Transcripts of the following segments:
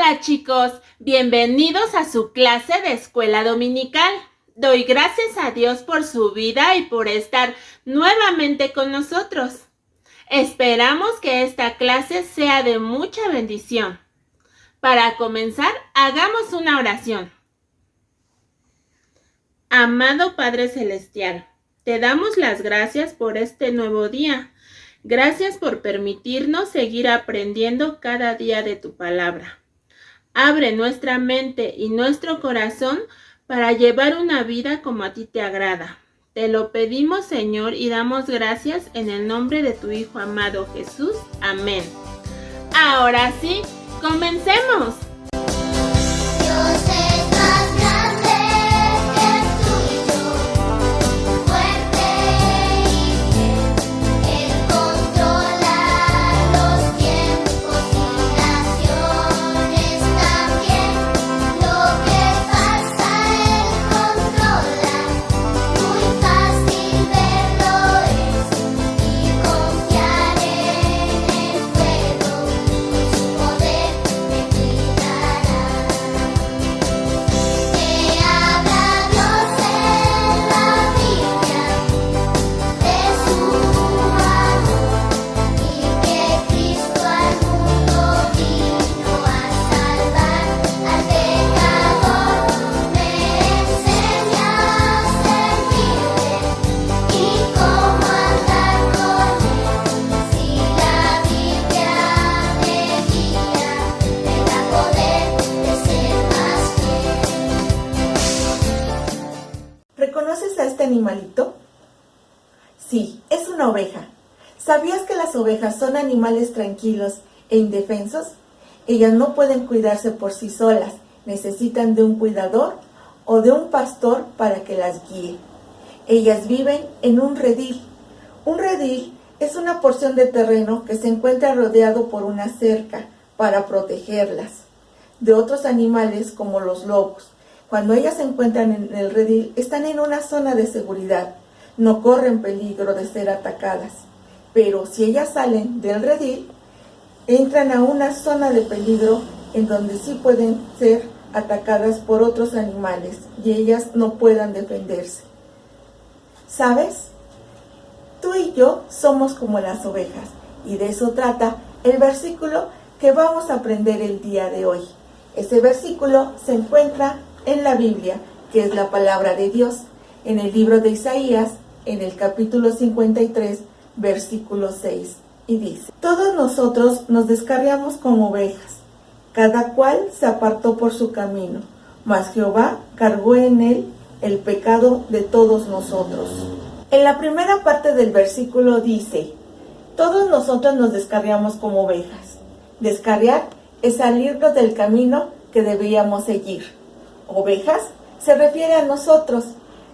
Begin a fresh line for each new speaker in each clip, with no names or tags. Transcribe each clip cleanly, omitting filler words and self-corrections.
Hola chicos, bienvenidos a su clase de escuela dominical. Doy gracias a Dios por su vida y por estar nuevamente con nosotros. Esperamos que esta clase sea de mucha bendición. Para comenzar, hagamos una oración. Amado Padre Celestial, te damos las gracias por este nuevo día. Gracias por permitirnos seguir aprendiendo cada día de tu palabra. Abre nuestra mente y nuestro corazón para llevar una vida como a ti te agrada. Te lo pedimos, Señor, y damos gracias en el nombre de tu Hijo amado Jesús. Amén. Ahora sí, comencemos.
Dios es más grande que tú y yo, fuerte y fiel. Él controla los tiempos y naciones también. Lo que pasa Él controla, muy fácil verlo es. Y confiar en Él puedo, con su poder me cuidará. Que habla Dios en la Biblia de su amor y que Cristo al mundo vino a salvar al pecador. Me enseña a servirle y cómo andar con Él. Si la Biblia me guía, me da poder de ser más fiel.
¿Reconoces a este animalito? Sí, es una oveja. ¿Sabías que las ovejas son animales tranquilos e indefensos? Ellas no pueden cuidarse por sí solas, necesitan de un cuidador o de un pastor para que las guíe. Ellas viven en un redil. Un redil es una porción de terreno que se encuentra rodeado por una cerca para protegerlas de otros animales como los lobos. Cuando ellas se encuentran en el redil, están en una zona de seguridad, no corren peligro de ser atacadas. Pero si ellas salen del redil, entran a una zona de peligro en donde sí pueden ser atacadas por otros animales y ellas no puedan defenderse. ¿Sabes? Tú y yo somos como las ovejas, y de eso trata el versículo que vamos a aprender el día de hoy. Ese versículo se encuentra en la Biblia, que es la palabra de Dios, en el libro de Isaías, en el capítulo 53, versículo 6, y dice: Todos nosotros nos descarriamos como ovejas, cada cual se apartó por su camino, mas Jehová cargó en él el pecado de todos nosotros. En la primera parte del versículo dice: todos nosotros nos descarriamos como ovejas. Descarriar es salirnos del camino que debíamos seguir. Ovejas se refiere a nosotros.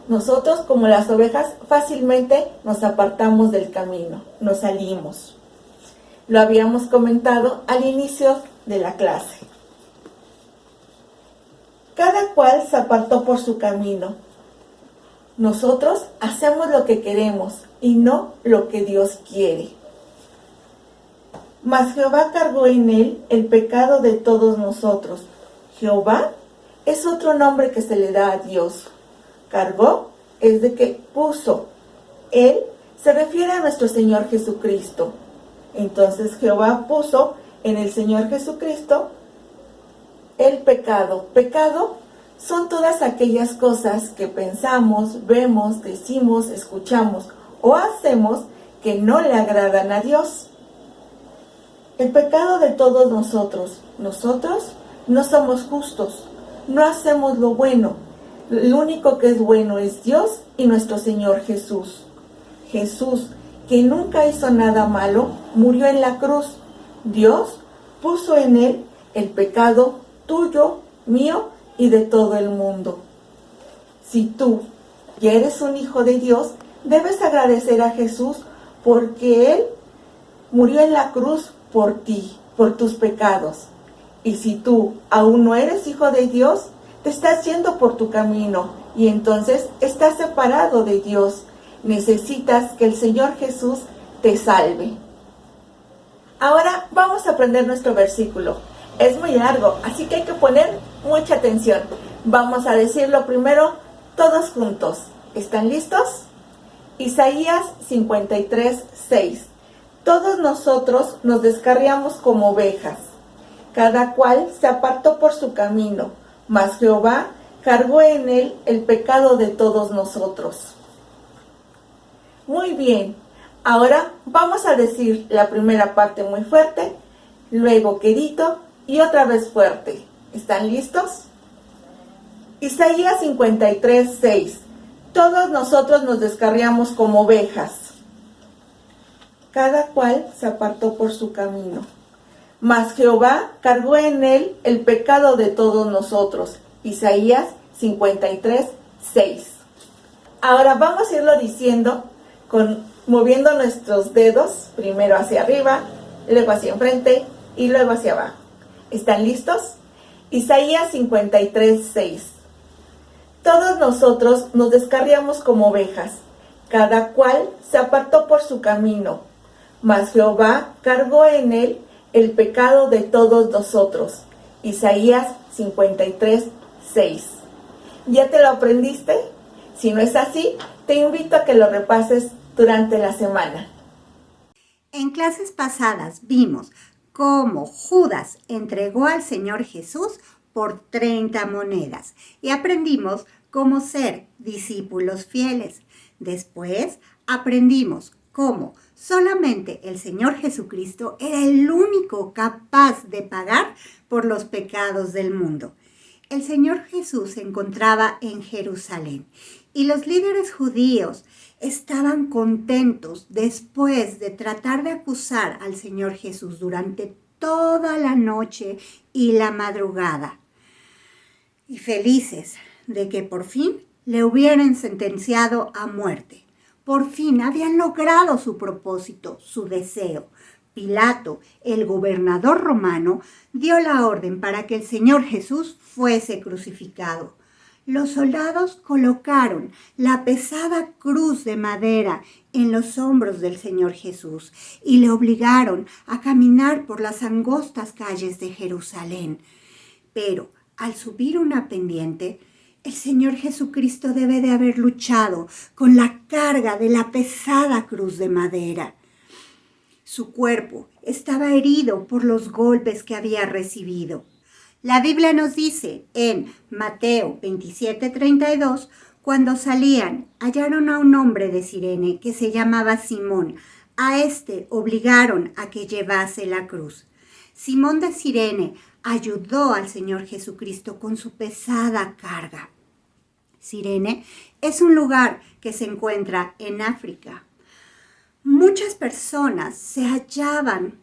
Nosotros, como las ovejas, fácilmente nos apartamos del camino, nos salimos. Lo habíamos comentado al inicio de la clase. Cada cual se apartó por su camino. Nosotros hacemos lo que queremos y no lo que Dios quiere. Mas Jehová cargó en él el pecado de todos nosotros. Jehová es otro nombre que se le da a Dios. Cargó es de que puso. Él se refiere a nuestro Señor Jesucristo. Entonces Jehová puso en el Señor Jesucristo el pecado. Pecado son todas aquellas cosas que pensamos, vemos, decimos, escuchamos o hacemos que no le agradan a Dios. El pecado de todos nosotros. Nosotros no somos justos, no hacemos lo bueno. Lo único que es bueno es Dios y nuestro Señor Jesús. Jesús, que nunca hizo nada malo, murió en la cruz. Dios puso en él el pecado tuyo, mío y de todo el mundo. Si tú ya eres un hijo de Dios, debes agradecer a Jesús porque Él murió en la cruz por ti, por tus pecados. Y si tú aún no eres hijo de Dios, te estás yendo por tu camino y entonces estás separado de Dios. Necesitas que el Señor Jesús te salve. Ahora vamos a aprender nuestro versículo. Es muy largo, así que hay que poner mucha atención. Vamos a decirlo primero todos juntos. ¿Están listos? Isaías 53:6. Todos nosotros nos descarriamos como ovejas. Cada cual se apartó por su camino, mas Jehová cargó en él el pecado de todos nosotros. Muy bien, ahora vamos a decir la primera parte muy fuerte, luego quedito y otra vez fuerte. ¿Están listos? Isaías 53:6. Todos nosotros nos descarriamos como ovejas. Cada cual se apartó por su camino. Mas Jehová cargó en él el pecado de todos nosotros. Isaías 53:6. Ahora vamos a irlo diciendo moviendo nuestros dedos, primero hacia arriba, luego hacia enfrente y luego hacia abajo. ¿Están listos? Isaías 53:6. Todos nosotros nos descarriamos como ovejas, cada cual se apartó por su camino, mas Jehová cargó en él el pecado de todos nosotros. Isaías 53:6. ¿Ya te lo aprendiste? Si no es así, te invito a que lo repases durante la semana.
En clases pasadas vimos cómo Judas entregó al Señor Jesús por 30 monedas y aprendimos cómo ser discípulos fieles. Después aprendimos cómo solamente el Señor Jesucristo era el único capaz de pagar por los pecados del mundo. El Señor Jesús se encontraba en Jerusalén y los líderes judíos estaban contentos después de tratar de acusar al Señor Jesús durante toda la noche y la madrugada. Y felices de que por fin le hubieran sentenciado a muerte. Por fin habían logrado su propósito, su deseo. Pilato, el gobernador romano, dio la orden para que el Señor Jesús fuese crucificado. Los soldados colocaron la pesada cruz de madera en los hombros del Señor Jesús y le obligaron a caminar por las angostas calles de Jerusalén. Pero al subir una pendiente, el Señor Jesucristo debe de haber luchado con la carga de la pesada cruz de madera. Su cuerpo estaba herido por los golpes que había recibido. La Biblia nos dice en Mateo 27:32, cuando salían, hallaron a un hombre de Cirene que se llamaba Simón. A este obligaron a que llevase la cruz. Simón de Cirene ayudó al Señor Jesucristo con su pesada carga. Cirene es un lugar que se encuentra en África. Muchas personas se hallaban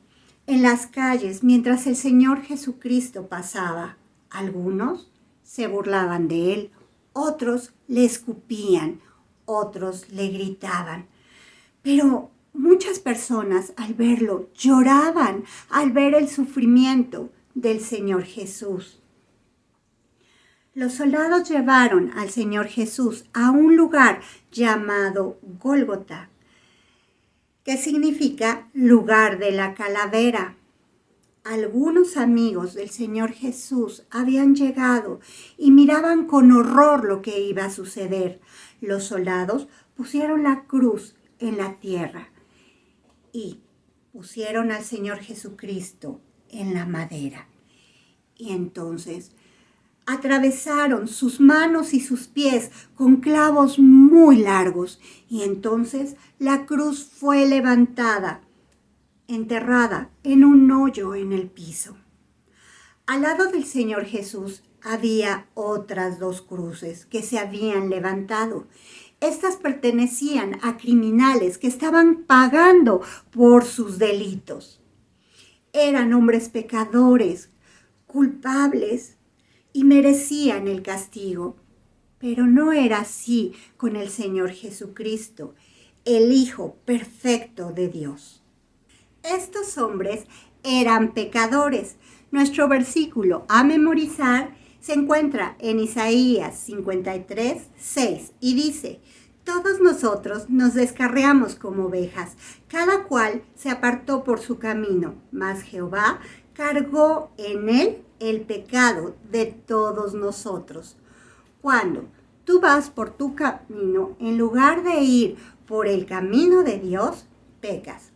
en las calles mientras el Señor Jesucristo pasaba. Algunos se burlaban de él, otros le escupían, otros le gritaban. Pero muchas personas al verlo lloraban al ver el sufrimiento del Señor Jesús. Los soldados llevaron al Señor Jesús a un lugar llamado Gólgota, que significa lugar de la calavera. Algunos amigos del Señor Jesús habían llegado y miraban con horror lo que iba a suceder. Los soldados pusieron la cruz en la tierra y pusieron al Señor Jesucristo en la madera. Y entonces atravesaron sus manos y sus pies con clavos muy largos y entonces la cruz fue levantada, enterrada en un hoyo en el piso. Al lado del Señor Jesús había otras 2 cruces que se habían levantado. Estas pertenecían a criminales que estaban pagando por sus delitos. Eran hombres pecadores, culpables, y merecían el castigo. Pero no era así con el Señor Jesucristo, el Hijo perfecto de Dios. Estos hombres eran pecadores. Nuestro versículo a memorizar se encuentra en Isaías 53:6 y dice: todos nosotros nos descarriamos como ovejas, cada cual se apartó por su camino, mas Jehová cargó en él el pecado de todos nosotros. Cuando tú vas por tu camino, en lugar de ir por el camino de Dios, pecas.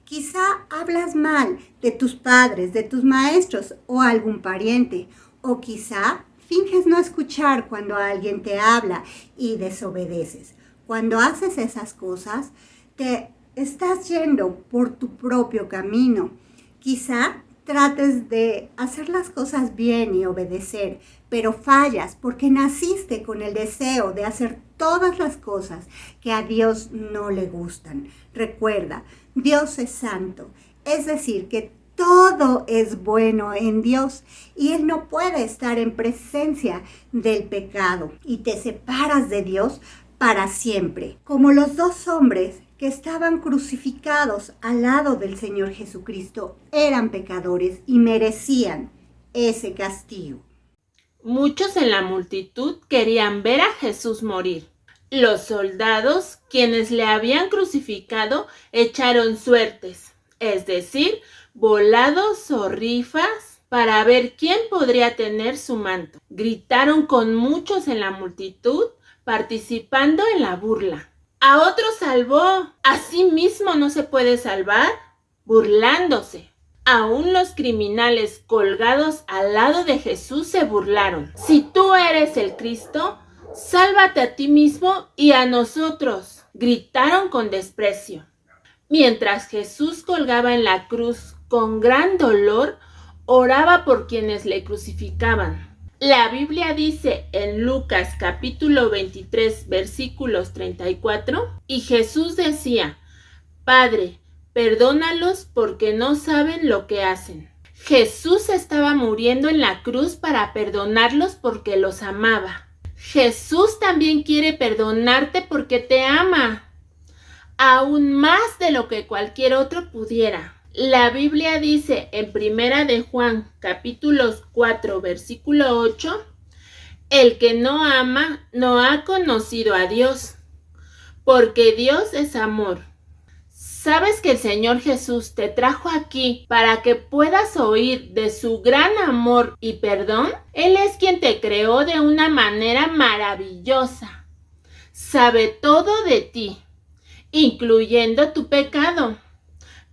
Quizá hablas mal de tus padres, de tus maestros o algún pariente, o quizá finges no escuchar cuando alguien te habla y desobedeces. Cuando haces esas cosas, te estás yendo por tu propio camino. Quizá trates de hacer las cosas bien y obedecer, pero fallas porque naciste con el deseo de hacer todas las cosas que a Dios no le gustan. Recuerda, Dios es santo, es decir, que todo es bueno en Dios y Él no puede estar en presencia del pecado y te separas de Dios para siempre. Como los dos hombres que estaban crucificados al lado del Señor Jesucristo eran pecadores y merecían ese castigo.
Muchos en la multitud querían ver a Jesús morir. Los soldados, quienes le habían crucificado, echaron suertes, es decir, volados o rifas, para ver quién podría tener su manto. Gritaron con muchos en la multitud, participando en la burla. A otro salvó, ¿a sí mismo no se puede salvar? Burlándose. Aún los criminales colgados al lado de Jesús se burlaron. Si tú eres el Cristo, sálvate a ti mismo y a nosotros, gritaron con desprecio. Mientras Jesús colgaba en la cruz con gran dolor, oraba por quienes le crucificaban. La Biblia dice en Lucas capítulo 23 versículos 34, y Jesús decía: Padre, perdónalos porque no saben lo que hacen. Jesús estaba muriendo en la cruz para perdonarlos porque los amaba. Jesús también quiere perdonarte porque te ama, aún más de lo que cualquier otro pudiera. La Biblia dice en Primera de Juan, capítulos 4, versículo 8, el que no ama no ha conocido a Dios, porque Dios es amor. ¿Sabes que el Señor Jesús te trajo aquí para que puedas oír de su gran amor y perdón? Él es quien te creó de una manera maravillosa. Sabe todo de ti, incluyendo tu pecado.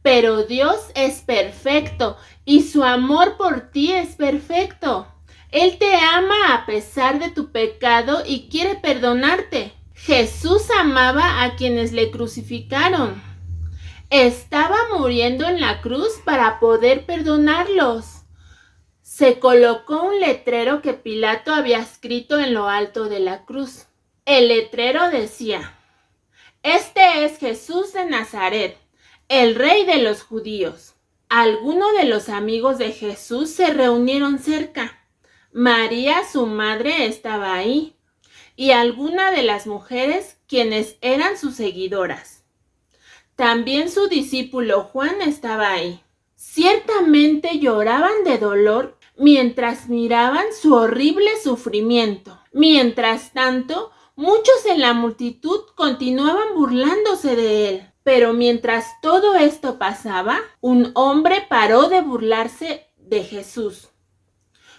Pero Dios es perfecto y su amor por ti es perfecto. Él te ama a pesar de tu pecado y quiere perdonarte. Jesús amaba a quienes le crucificaron. Estaba muriendo en la cruz para poder perdonarlos. Se colocó un letrero que Pilato había escrito en lo alto de la cruz. El letrero decía: Este es Jesús de Nazaret, el rey de los judíos. Algunos de los amigos de Jesús se reunieron cerca. María, su madre, estaba ahí, y algunas de las mujeres quienes eran sus seguidoras. También su discípulo Juan estaba ahí. Ciertamente lloraban de dolor mientras miraban su horrible sufrimiento. Mientras tanto, muchos en la multitud continuaban burlándose de él. Pero mientras todo esto pasaba, un hombre paró de burlarse de Jesús.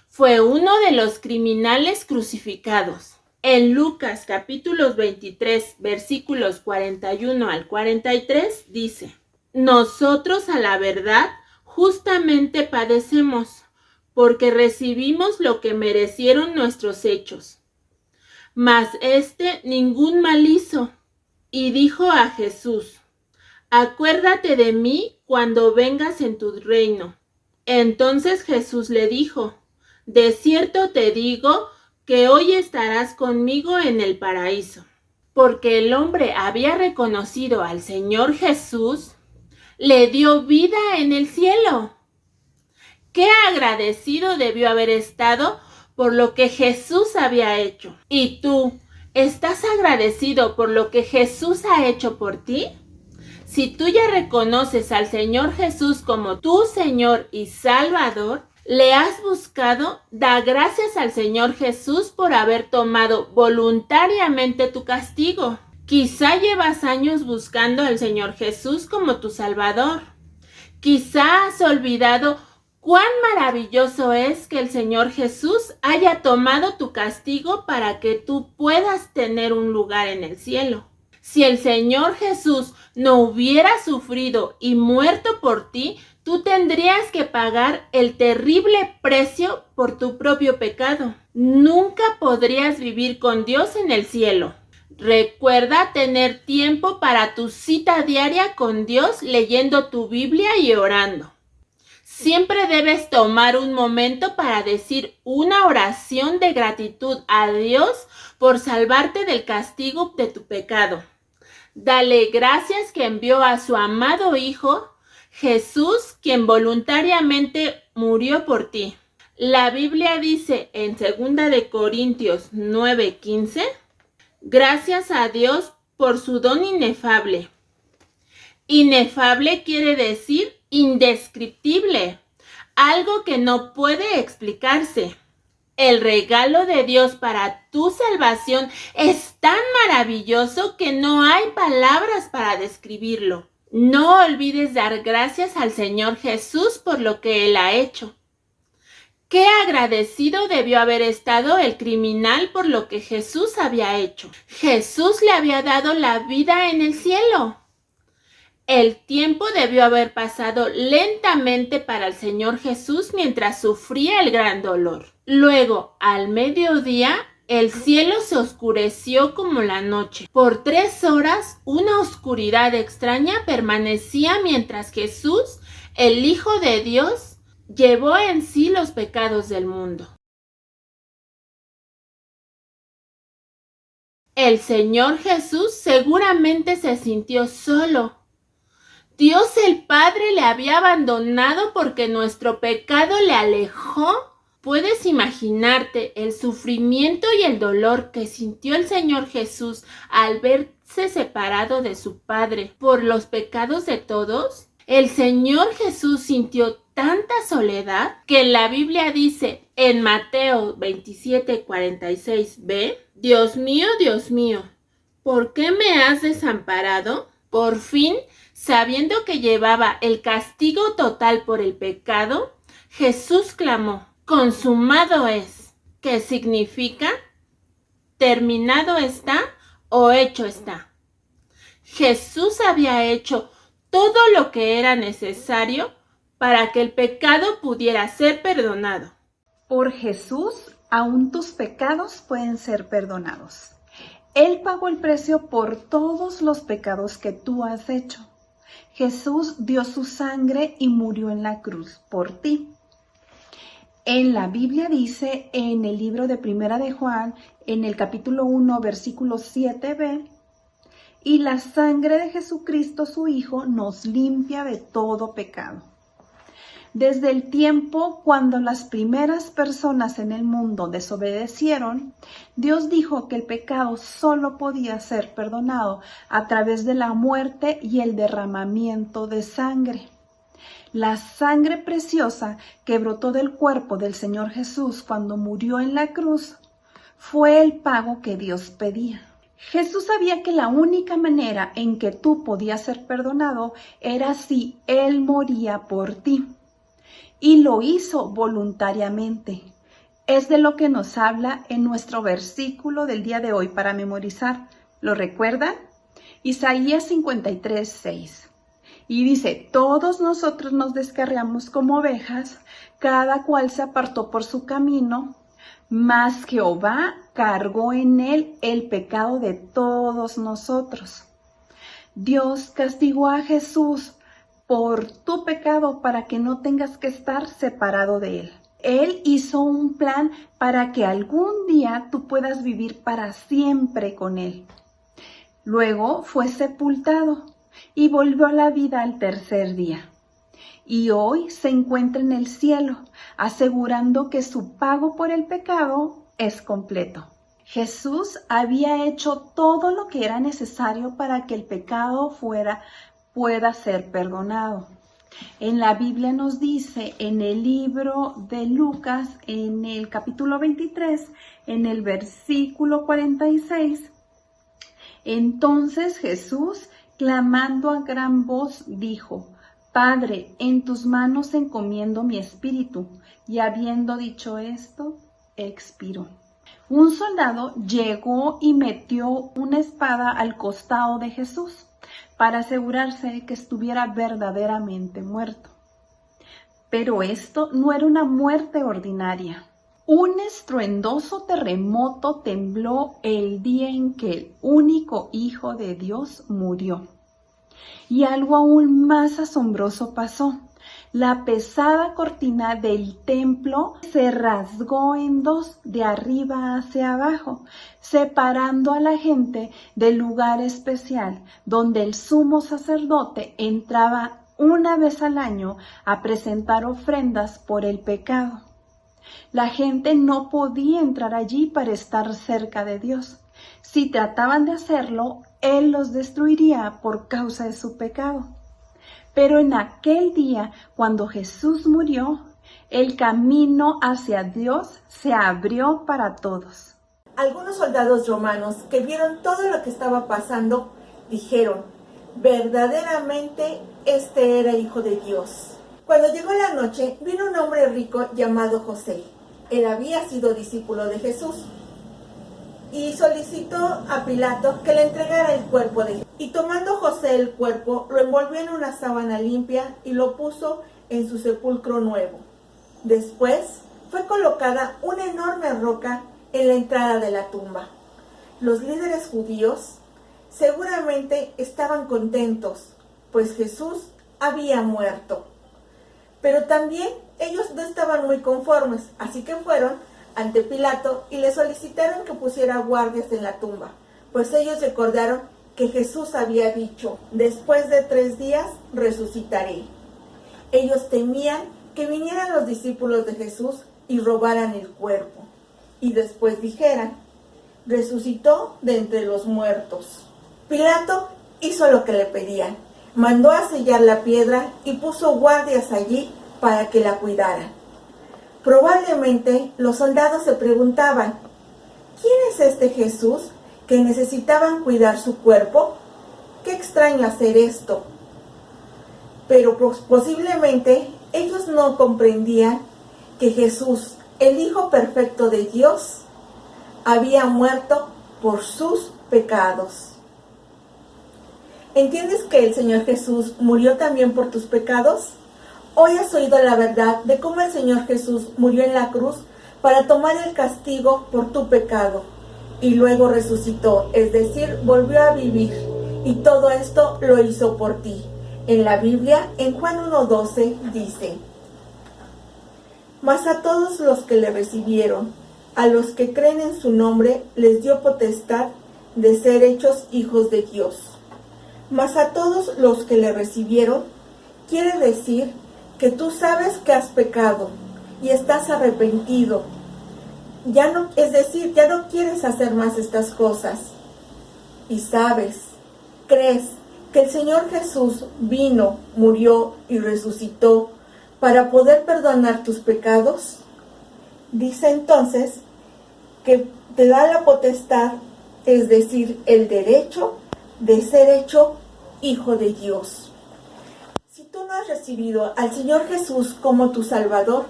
Fue uno de los criminales crucificados. En Lucas capítulos 23, versículos 41 al 43 dice: Nosotros a la verdad justamente padecemos, porque recibimos lo que merecieron nuestros hechos. Mas ningún mal hizo. Y dijo a Jesús: Acuérdate de mí cuando vengas en tu reino. Entonces Jesús le dijo: De cierto te digo que hoy estarás conmigo en el paraíso. Porque el hombre había reconocido al Señor Jesús, le dio vida en el cielo. Qué agradecido debió haber estado por lo que Jesús había hecho. ¿Y tú, estás agradecido por lo que Jesús ha hecho por ti? Si tú ya reconoces al Señor Jesús como tu Señor y Salvador, le has buscado, da gracias al Señor Jesús por haber tomado voluntariamente tu castigo. Quizá llevas años buscando al Señor Jesús como tu Salvador. Quizá has olvidado Cuán maravilloso es que el Señor Jesús haya tomado tu castigo para que tú puedas tener un lugar en el cielo. Si el Señor Jesús no hubiera sufrido y muerto por ti, tú tendrías que pagar el terrible precio por tu propio pecado. Nunca podrías vivir con Dios en el cielo. Recuerda tener tiempo para tu cita diaria con Dios leyendo tu Biblia y orando. Siempre debes tomar un momento para decir una oración de gratitud a Dios por salvarte del castigo de tu pecado. Dale gracias que envió a su amado Hijo, Jesús, quien voluntariamente murió por ti. La Biblia dice en 2 Corintios 9:15, gracias a Dios por su don inefable. Inefable quiere decir indescriptible, algo que no puede explicarse. El regalo de Dios para tu salvación es tan maravilloso que no hay palabras para describirlo. No olvides dar gracias al Señor Jesús por lo que Él ha hecho. Qué agradecido debió haber estado el criminal por lo que Jesús había hecho. Jesús le había dado la vida en el cielo. El tiempo debió haber pasado lentamente para el Señor Jesús mientras sufría el gran dolor. Luego, al mediodía, el cielo se oscureció como la noche. Por 3 horas, una oscuridad extraña permanecía mientras Jesús, el Hijo de Dios, llevó en sí los pecados del mundo. El Señor Jesús seguramente se sintió solo. Dios el Padre le había abandonado porque nuestro pecado le alejó. ¿Puedes imaginarte el sufrimiento y el dolor que sintió el Señor Jesús al verse separado de su Padre por los pecados de todos? El Señor Jesús sintió tanta soledad que la Biblia dice en Mateo 27:46b, Dios mío, ¿por qué me has desamparado? Por fin, sabiendo que llevaba el castigo total por el pecado, Jesús clamó, consumado es, que significa terminado está o hecho está. Jesús había hecho todo lo que era necesario para que el pecado pudiera ser perdonado.
Por Jesús, aún tus pecados pueden ser perdonados. Él pagó el precio por todos los pecados que tú has hecho. Jesús dio su sangre y murió en la cruz por ti. En la Biblia dice en el libro de Primera de Juan, en el capítulo 1, versículo 7b, y la sangre de Jesucristo su Hijo nos limpia de todo pecado. Desde el tiempo cuando las primeras personas en el mundo desobedecieron, Dios dijo que el pecado solo podía ser perdonado a través de la muerte y el derramamiento de sangre. La sangre preciosa que brotó del cuerpo del Señor Jesús cuando murió en la cruz fue el pago que Dios pedía. Jesús sabía que la única manera en que tú podías ser perdonado era si Él moría por ti. Y lo hizo voluntariamente. Es de lo que nos habla en nuestro versículo del día de hoy para memorizar. ¿Lo recuerdan? Isaías 53:6. Y dice, todos nosotros nos descarriamos como ovejas, cada cual se apartó por su camino, mas Jehová cargó en él el pecado de todos nosotros. Dios castigó a Jesús por tu pecado para que no tengas que estar separado de Él. Él hizo un plan para que algún día tú puedas vivir para siempre con Él. Luego fue sepultado y volvió a la vida al tercer día. Y hoy se encuentra en el cielo, asegurando que su pago por el pecado es completo. Jesús había hecho todo lo que era necesario para que el pecado pueda ser perdonado. En la Biblia nos dice en el libro de Lucas, en el capítulo 23, en el versículo 46, entonces Jesús, clamando a gran voz, dijo, Padre, en tus manos encomiendo mi espíritu. Y habiendo dicho esto, expiró. Un soldado llegó y metió una espada al costado de Jesús para asegurarse que estuviera verdaderamente muerto. Pero esto no era una muerte ordinaria. Un estruendoso terremoto tembló el día en que el único Hijo de Dios murió. Y algo aún más asombroso pasó. La pesada cortina del templo se rasgó en dos, de arriba hacia abajo, separando a la gente del lugar especial donde el sumo sacerdote entraba una vez al año a presentar ofrendas por el pecado. La gente no podía entrar allí para estar cerca de Dios. Si trataban de hacerlo, Él los destruiría por causa de su pecado. Pero en aquel día, cuando Jesús murió, el camino hacia Dios se abrió para todos.
Algunos soldados romanos que vieron todo lo que estaba pasando dijeron: verdaderamente este era Hijo de Dios. Cuando llegó la noche, vino un hombre rico llamado José. Él había sido discípulo de Jesús y solicitó a Pilato que le entregara el cuerpo de Jesús. Y tomando José el cuerpo, lo envolvió en una sábana limpia y lo puso en su sepulcro nuevo. Después fue colocada una enorme roca en la entrada de la tumba. Los líderes judíos seguramente estaban contentos, pues Jesús había muerto. Pero también ellos no estaban muy conformes, así que fueron ante Pilato y le solicitaron que pusiera guardias en la tumba, pues ellos recordaron que Jesús había dicho: después de 3 días resucitaré. Ellos temían que vinieran los discípulos de Jesús y robaran el cuerpo, y después dijeran: resucitó de entre los muertos. Pilato hizo lo que le pedían, mandó a sellar la piedra y puso guardias allí para que la cuidaran. Probablemente los soldados se preguntaban: ¿quién es este Jesús que necesitaban cuidar su cuerpo? Qué extraño hacer esto. Pero posiblemente ellos no comprendían que Jesús, el Hijo perfecto de Dios, había muerto por sus pecados. ¿Entiendes que el Señor Jesús murió también por tus pecados? Hoy has oído la verdad de cómo el Señor Jesús murió en la cruz para tomar el castigo por tu pecado y luego resucitó, es decir, volvió a vivir, y todo esto lo hizo por ti. En la Biblia, en Juan 1:12 dice: mas a todos los que le recibieron, a los que creen en su nombre, les dio potestad de ser hechos hijos de Dios. Mas a todos los que le recibieron, quiere decir que tú sabes que has pecado y estás arrepentido. Ya no quieres hacer más estas cosas. Y sabes, crees que el Señor Jesús vino, murió y resucitó para poder perdonar tus pecados. Dice entonces que te da la potestad, es decir, el derecho de ser hecho hijo de Dios. Si tú no has recibido al Señor Jesús como tu Salvador,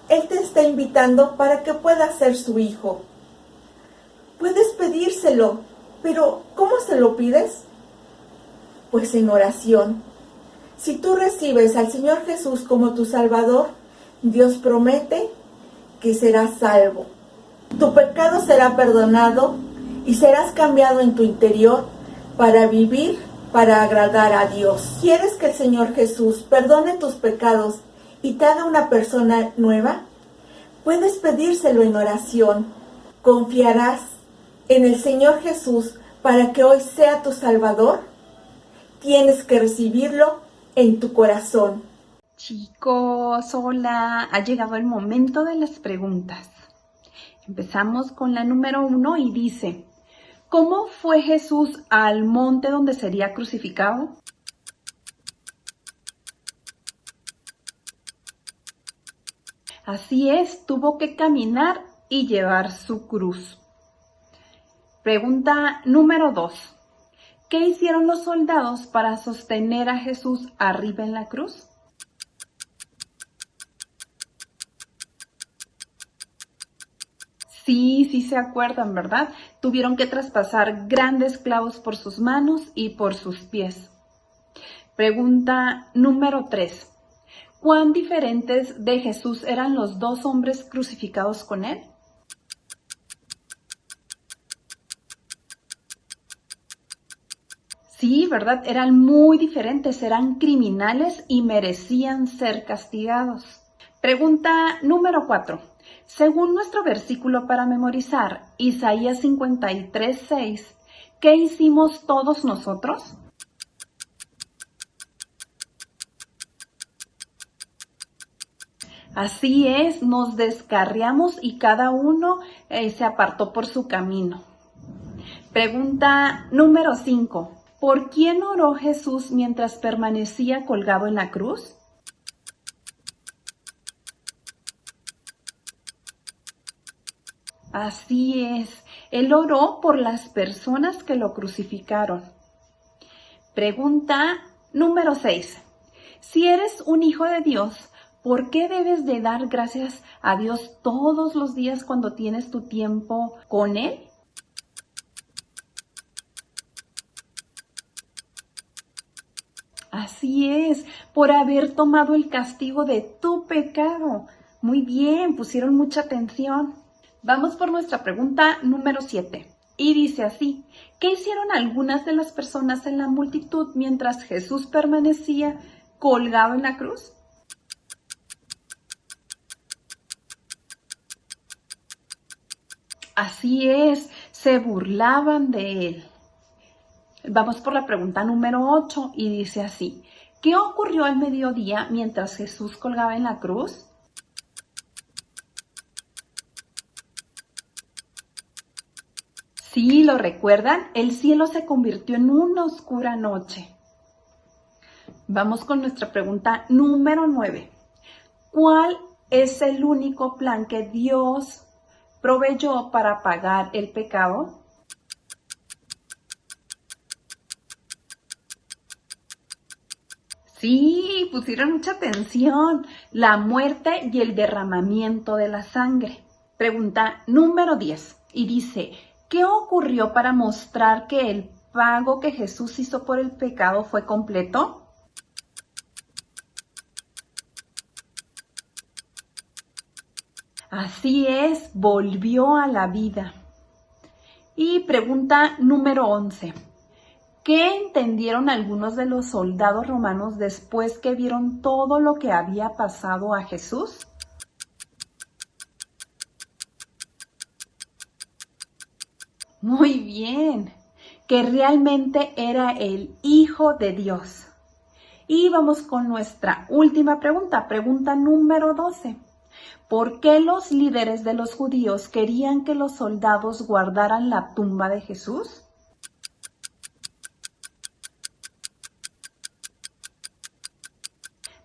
Él te está invitando para que puedas ser su hijo. Puedes pedírselo, pero ¿cómo se lo pides? Pues en oración. Si tú recibes al Señor Jesús como tu Salvador, Dios promete que serás salvo. Tu pecado será perdonado y serás cambiado en tu interior para vivir, para agradar a Dios. ¿Quieres que el Señor Jesús perdone tus pecados y te haga una persona nueva? Puedes pedírselo en oración. ¿Confiarás en el Señor Jesús para que hoy sea tu Salvador? Tienes que recibirlo en tu corazón.
Chicos, hola, ha llegado el momento de las preguntas. Empezamos con la número 1 y dice: ¿cómo fue Jesús al monte donde sería crucificado? Así es, tuvo que caminar y llevar su cruz. Pregunta número 2. ¿Qué hicieron los soldados para sostener a Jesús arriba en la cruz? Sí, sí se acuerdan, ¿verdad? Tuvieron que traspasar grandes clavos por sus manos y por sus pies. Pregunta número 3. ¿Cuán diferentes de Jesús eran los dos hombres crucificados con él? Sí, ¿verdad? Eran muy diferentes, eran criminales y merecían ser castigados. Pregunta número 4. Según nuestro versículo para memorizar, Isaías 53:6, ¿qué hicimos todos nosotros? Así es, nos descarriamos y cada uno se apartó por su camino. Pregunta número 5. ¿Por quién oró Jesús mientras permanecía colgado en la cruz? Así es, él oró por las personas que lo crucificaron. Pregunta número 6. Si eres un hijo de Dios, ¿por qué debes de dar gracias a Dios todos los días cuando tienes tu tiempo con Él? Así es, por haber tomado el castigo de tu pecado. Muy bien, pusieron mucha atención. Vamos por nuestra pregunta número 7. Y dice así, ¿qué hicieron algunas de las personas en la multitud mientras Jesús permanecía colgado en la cruz? Así es, se burlaban de él. Vamos por la pregunta número 8 y dice así, ¿qué ocurrió al mediodía mientras Jesús colgaba en la cruz? Sí, ¿lo recuerdan? El cielo se convirtió en una oscura noche. Vamos con nuestra pregunta número 9. ¿Cuál es el único plan que Dios proveyó para pagar el pecado? Sí, pusieron mucha atención. La muerte y el derramamiento de la sangre. Pregunta número 10. Y dice, ¿qué ocurrió para mostrar que el pago que Jesús hizo por el pecado fue completo? Así es, volvió a la vida. Y pregunta número 11. ¿Qué entendieron algunos de los soldados romanos después que vieron todo lo que había pasado a Jesús? Muy bien, que realmente era el Hijo de Dios. Y vamos con nuestra última pregunta, pregunta número 12. ¿Por qué los líderes de los judíos querían que los soldados guardaran la tumba de Jesús?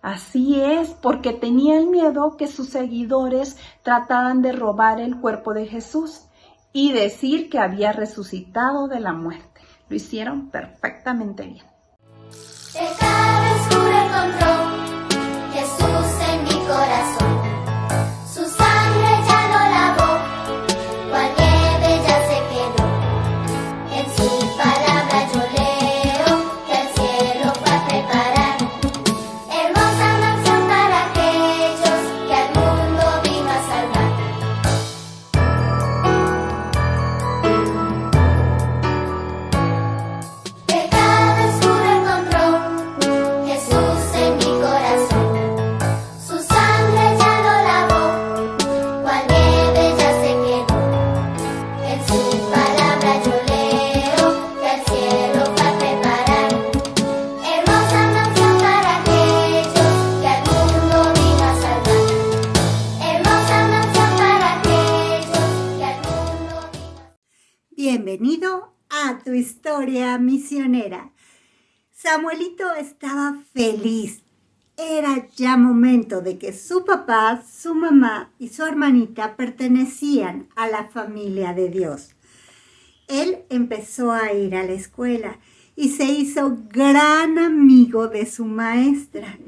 Así es, porque tenían miedo que sus seguidores trataran de robar el cuerpo de Jesús y decir que había resucitado de la muerte. Lo hicieron perfectamente bien.
Pecado oscuro encontró Jesús en mi corazón. Su sangre ya lo lavó, cual nieve ya se quedó. En su palabra yo leo que el cielo va a preparar hermosa mansión para aquellos que al mundo vino a salvar. Pecado oscuro encontró Jesús en mi corazón. Su sangre ya lo lavó, cual nieve ya se quedó. En su palabra yo leo que el cielo va a preparar hermosa mansión para aquellos que al mundo vino a salvar. Hermosa mansión para aquellos que al mundo vino a salvar.
Bienvenido a tu historia misionera. Samuelito estaba feliz. Era ya momento de que su papá, su mamá y su hermanita pertenecían a la familia de Dios. Él empezó a ir a la escuela y se hizo gran amigo de su maestra.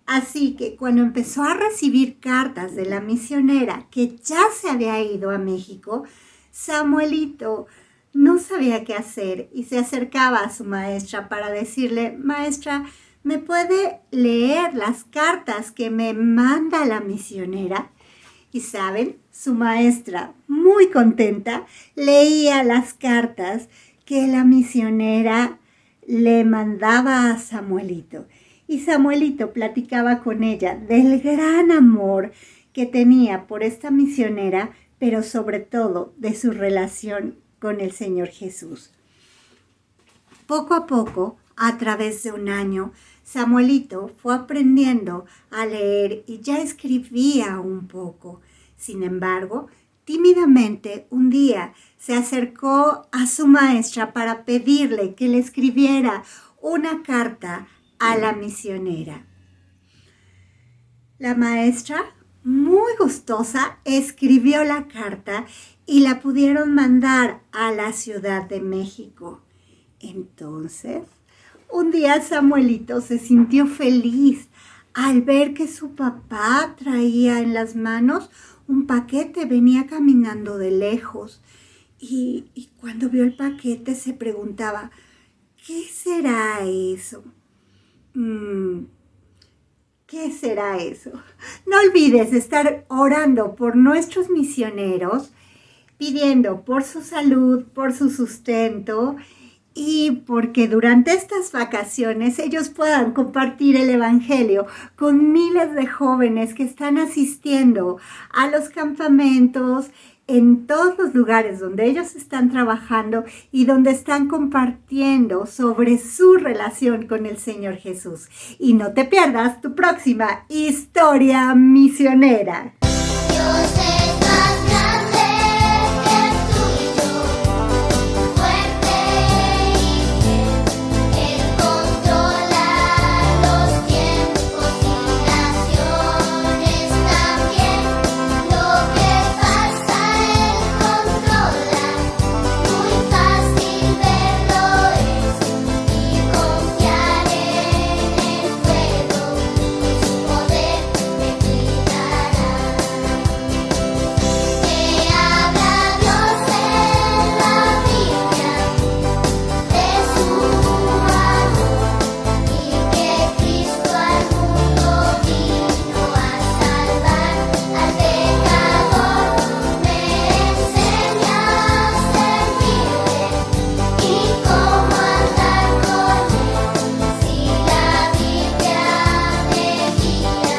Así que cuando empezó a recibir cartas de la misionera que ya se había ido a México, Samuelito no sabía qué hacer y se acercaba a su maestra para decirle: maestra, ¿me puede leer las cartas que me manda la misionera? Y saben, su maestra, muy contenta, leía las cartas que la misionera le mandaba a Samuelito. Y Samuelito platicaba con ella del gran amor que tenía por esta misionera, pero sobre todo de su relación con el Señor Jesús. Poco a poco, a través de un año, Samuelito fue aprendiendo a leer y ya escribía un poco. Sin embargo, tímidamente un día se acercó a su maestra para pedirle que le escribiera una carta a la misionera. La maestra, muy gustosa, escribió la carta y la pudieron mandar a la Ciudad de México. Entonces, un día Samuelito se sintió feliz al ver que su papá traía en las manos un paquete, venía caminando de lejos. Y cuando vio el paquete se preguntaba: ¿qué será eso? ¿Qué será eso? No olvides estar orando por nuestros misioneros, pidiendo por su salud, por su sustento y porque durante estas vacaciones ellos puedan compartir el Evangelio con miles de jóvenes que están asistiendo a los campamentos, en todos los lugares donde ellos están trabajando y donde están compartiendo sobre su relación con el Señor Jesús. Y no te pierdas tu próxima historia misionera.
Dios es más grande que tú y yo, fuerte y fiel. Él controla los tiempos y naciones también. Lo que pasa Él controla, muy fácil verlo es y confiar en Él puedo, y su poder me cuidará. Que habla Dios en la Biblia de su amor y que Cristo al mundo vino a salvar al pecador. Me enseña a servirle y cómo andar con Él. Si la Biblia me guía,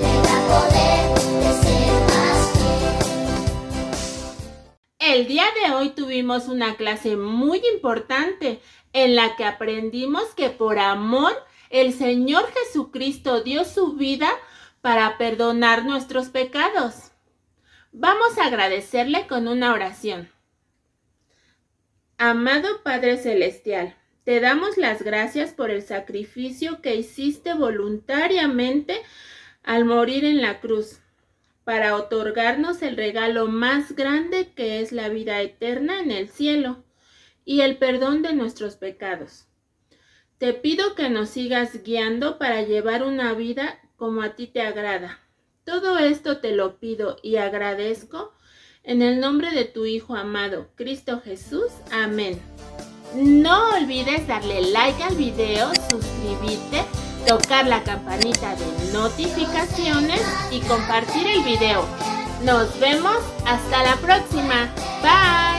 me da poder de ser más fiel.
El día de hoy tuvimos una clase muy importante en la que aprendimos que por amor el Señor Jesucristo dio su vida para perdonar nuestros pecados. Vamos a agradecerle con una oración. Amado Padre Celestial, te damos las gracias por el sacrificio que hiciste voluntariamente al morir en la cruz, para otorgarnos el regalo más grande que es la vida eterna en el cielo y el perdón de nuestros pecados. Te pido que nos sigas guiando para llevar una vida como a ti te agrada. Todo esto te lo pido y agradezco en el nombre de tu Hijo amado, Cristo Jesús. Amén. No olvides darle like al video, suscribirte, tocar la campanita de notificaciones y compartir el video. Nos vemos hasta la próxima. Bye.